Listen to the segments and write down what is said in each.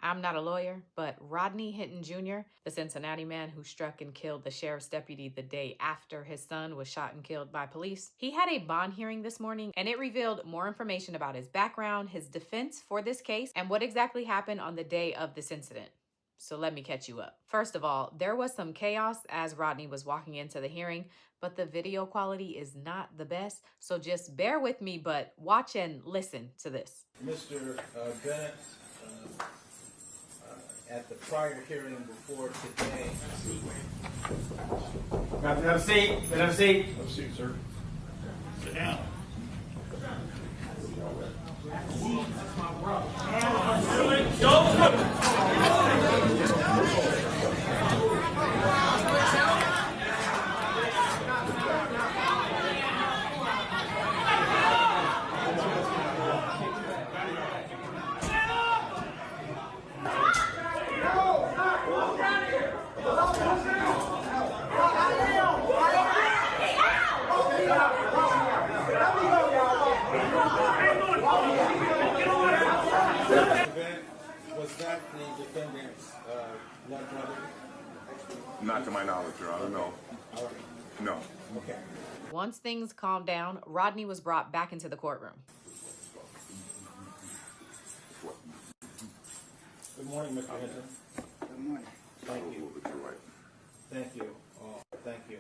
I'm not a lawyer, but Rodney Hinton Jr., the Cincinnati man who struck and killed the sheriff's deputy the day after his son was shot and killed by police, he had a bond hearing this morning, and it revealed more information about his background, his defense for this case, and what exactly happened on the day of this incident. So let me catch you up. First of all, there was some chaos as Rodney was walking into the hearing, but the video quality is not the best, so just bear with me, but watch and listen to this. Mr. Bennett, at the prior hearing before today. Have a seat. Have a seat. Have a seat, sir. Sit down. Was that the defendant's blood brother? Not to my knowledge, Your Honor, no. All right. No. Okay. Once things calmed down, Rodney was brought back into the courtroom. Good morning, Mr. Hinton. Good morning. Thank you. Move it to the right. Thank you. Thank you.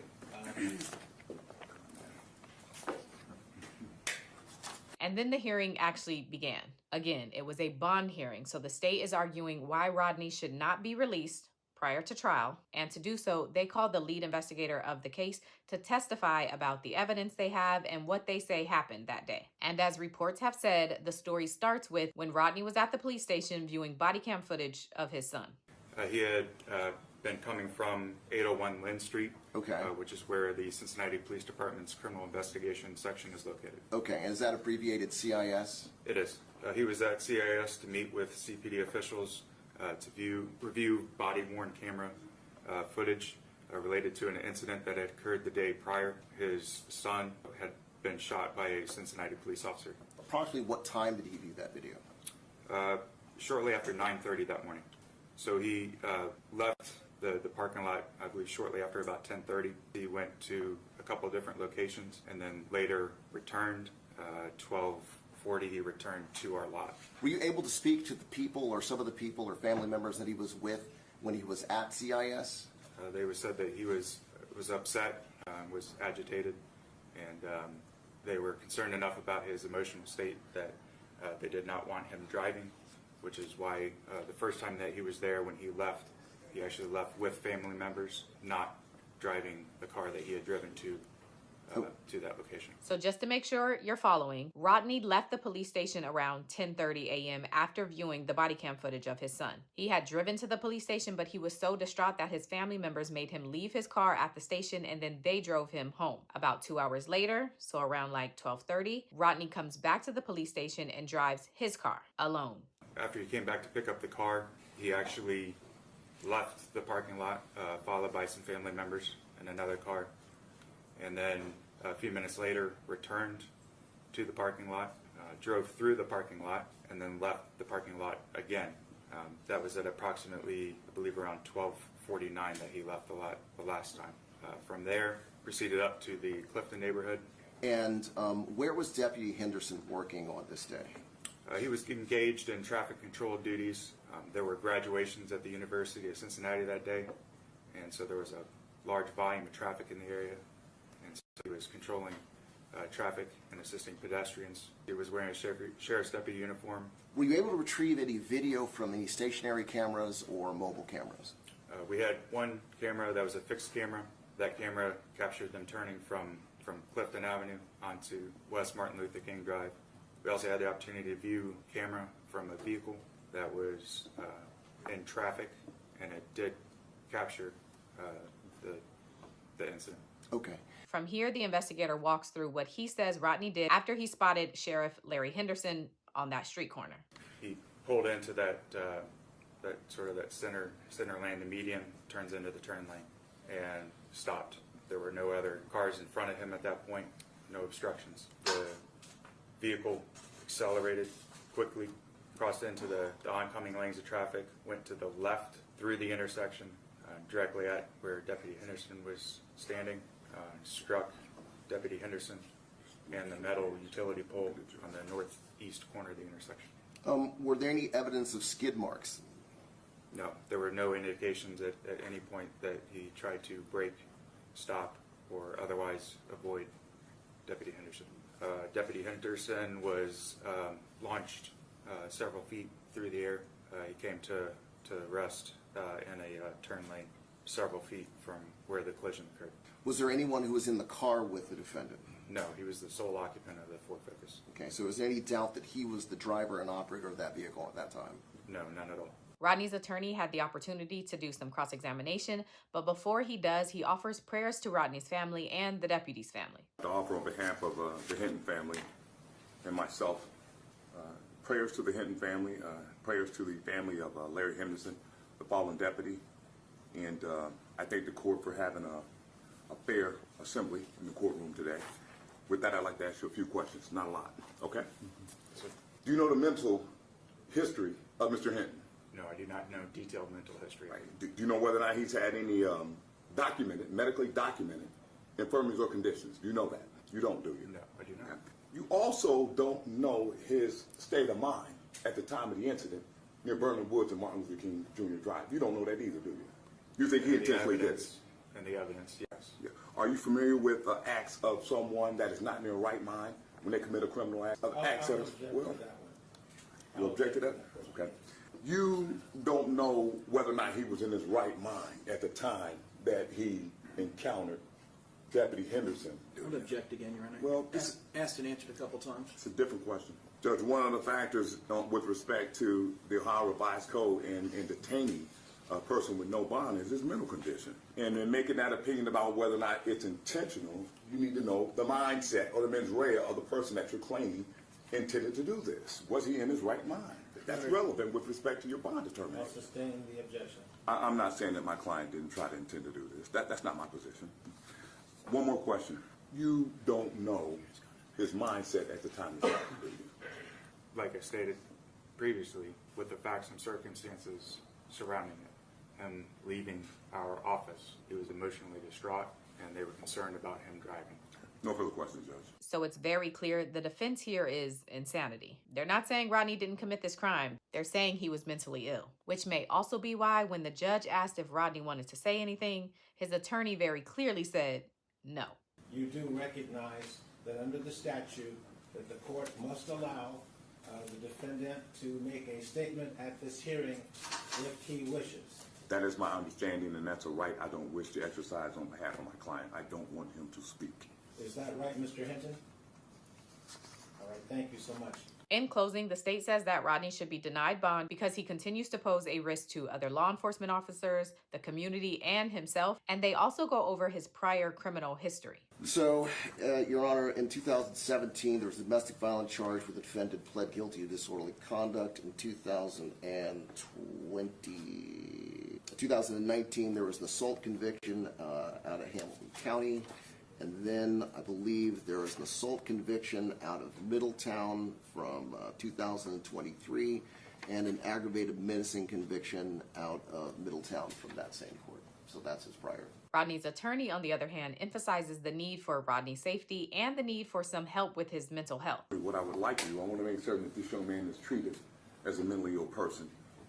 And then the hearing actually began. Again, it was a bond hearing, so the state is arguing why Rodney should not be released prior to trial, and to do so, they called the lead investigator of the case to testify about the evidence they have and what they say happened that day. And as reports have said, the story starts with when Rodney was at the police station viewing body cam footage of his son. He had been coming from 801 Lynn Street, Okay. which is where the Cincinnati Police Department's Criminal Investigation Section is located. Okay, and is that abbreviated CIS? It is. He was at CIS to meet with CPD officials to review body-worn camera footage related to an incident that had occurred the day prior. His son had been shot by a Cincinnati police officer. Approximately what time did he view that video? Shortly after 9:30 that morning. So he left the parking lot, I believe, shortly after about 10:30. He went to a couple of different locations and then later returned. 12:40 he returned to our lot. Were you able to speak to the people or some of the people or family members that he was with when he was at CIS? They said that he was upset, was agitated, and they were concerned enough about his emotional state that they did not want him driving, which is why the first time that he was there, when he left, he actually left with family members, not driving the car that he had driven to that location. So just to make sure you're following, Rodney left the police station around 10:30 a.m. after viewing the body cam footage of his son. He had driven to the police station, but he was so distraught that his family members made him leave his car at the station, and then they drove him home. About 2 hours later, so around like 12:30, Rodney comes back to the police station and drives his car alone. After he came back to pick up the car, he actually left the parking lot, followed by some family members in another car, and then a few minutes later returned to the parking lot, drove through the parking lot, and then left the parking lot again. That was at approximately, I believe, around 12:49 that he left the lot the last time. From there, proceeded up to the Clifton neighborhood. And where was Deputy Henderson working on this day? He was engaged in traffic control duties. There were graduations at the University of Cincinnati that day, and so there was a large volume of traffic in the area, and so he was controlling traffic and assisting pedestrians. He was wearing a sheriff's deputy uniform. Were you able to retrieve any video from any stationary cameras or mobile cameras? We had one camera that was a fixed camera. That camera captured them turning from Clifton Avenue onto West Martin Luther King Drive. We also had the opportunity to view camera from a vehicle that was in traffic, and it did capture the incident. Okay. From here, the investigator walks through what he says Rodney did after he spotted Sheriff Larry Henderson on that street corner. He pulled into that center lane, the median turns into the turn lane, and stopped. There were no other cars in front of him at that point, no obstructions. The vehicle accelerated quickly crossed into the oncoming lanes of traffic, went to the left through the intersection, directly at where Deputy Henderson was standing, struck Deputy Henderson and the metal utility pole on the northeast corner of the intersection. Were there any evidence of skid marks? No, there were no indications at any point that he tried to brake, stop, or otherwise avoid Deputy Henderson. Deputy Henderson was launched several feet through the air. He came to rest in a turn lane several feet from where the collision occurred. Was there anyone who was in the car with the defendant? No, he was the sole occupant of the Ford Focus. Okay, so is there any doubt that he was the driver and operator of that vehicle at that time? No, none at all. Rodney's attorney had the opportunity to do some cross-examination, but before he does, he offers prayers to Rodney's family and the deputy's family. To offer on behalf of the Hinton family and myself, prayers to the Hinton family, prayers to the family of Larry Henderson, the fallen deputy, and I thank the court for having a fair assembly in the courtroom today. With that, I'd like to ask you a few questions, not a lot, okay? So, Do you know the mental history of Mr. Hinton? no, I do not know detailed mental history. Right. Do you know whether or not he's had any medically documented infirmities or conditions? Do you know that? You don't, do you? No, I do not. You also don't know his state of mind at the time of the incident near Burnham Woods and Martin Luther King Jr. Drive. You don't know that either, do you? You think he intentionally did it? And the evidence, yes. Yeah. Are you familiar with acts of someone that is not in their right mind when they commit a criminal act? Acts that you object to that? Okay. You don't know whether or not he was in his right mind at the time that he encountered Deputy Henderson. I would object again, Your Honor. Well, this, Asked and answered a couple times. it's a different question. Judge, one of the factors with respect to the Ohio Revised Code and detaining a person with no bond is his mental condition. And in making that opinion about whether or not it's intentional, you need to know the mindset or the mens rea of the person that you're claiming intended to do this. Was he in his right mind? That's relevant with respect to your bond I'll determination. sustain the objection. I'm not saying that my client didn't try to intend to do this. That's not my position. One more question. You don't know his mindset at the time he shot him, do you? Like I stated previously, with the facts and circumstances surrounding it, him leaving our office, he was emotionally distraught, and they were concerned about him driving. No further questions, Judge. So it's very clear the defense here is insanity. They're not saying Rodney didn't commit this crime. They're saying he was mentally ill, which may also be why when the judge asked if Rodney wanted to say anything, his attorney very clearly said no. You do recognize that under the statute that the court must allow the defendant to make a statement at this hearing if he wishes. That is my understanding, and that's a right I don't wish to exercise on behalf of my client. I don't want him to speak. Is that right, Mr. Hinton? All right, thank you so much. In closing, the state says that Rodney should be denied bond because he continues to pose a risk to other law enforcement officers, the community, and himself, and they also go over his prior criminal history. So, Your Honor, in 2017, there was a domestic violence charge where the defendant pled guilty to disorderly conduct. In 2019, there was an assault conviction out of Hamilton County. And then I believe there was an assault conviction out of Middletown from 2023 and an aggravated menacing conviction out of Middletown from that same court. So that's his prior. Rodney's attorney, on the other hand, emphasizes the need for Rodney's safety and the need for some help with his mental health. What I would like to do, I want to make certain that this young man is treated as a mentally ill person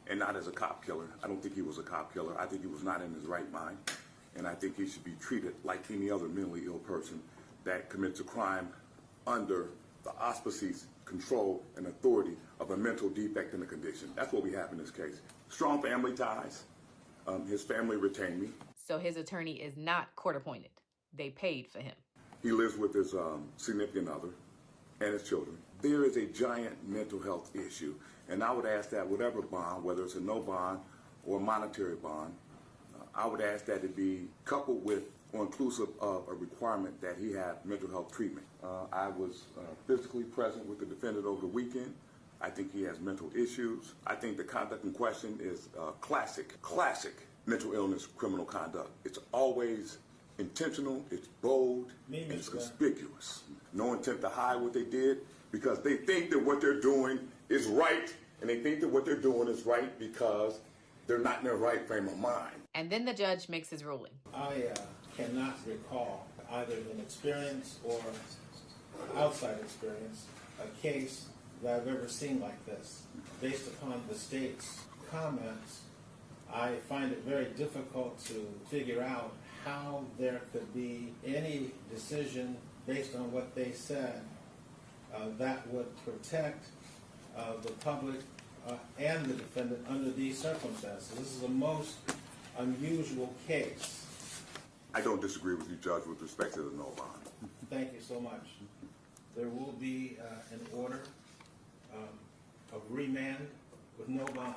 and not as a cop killer. I don't think he was a cop killer. I think he was not in his right mind. And I think he should be treated like any other mentally ill person that commits a crime under the auspices, control, and authority of a mental defect in a condition. That's what we have in this case. Strong family ties. His family retained me. So his attorney is not court appointed. They paid for him. He lives with his significant other and his children. There is a giant mental health issue. And I would ask that whatever bond, whether it's a no bond or a monetary bond, I would ask that it be coupled with or inclusive of a requirement that he have mental health treatment. I was physically present with the defendant over the weekend. I think he has mental issues. I think the conduct in question is classic mental illness criminal conduct. It's always intentional, it's bold, and it's conspicuous. No intent to hide what they did because they think that what they're doing is right and they think that what they're doing is right because they're not in their right frame of mind. And then the judge makes his ruling. I cannot recall, either in experience or outside experience, a case that I've ever seen like this. Based upon the state's comments, I find it very difficult to figure out how there could be any decision based on what they said that would protect the public and the defendant under these circumstances. This is a most unusual case. I don't disagree with you, Judge, with respect to the no bond. Thank you so much. There will be an order of remand with no bond.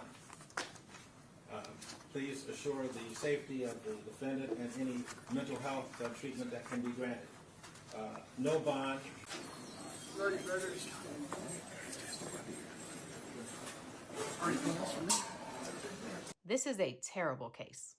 Please assure the safety of the defendant and any mental health treatment that can be granted. No bond. This is a terrible case.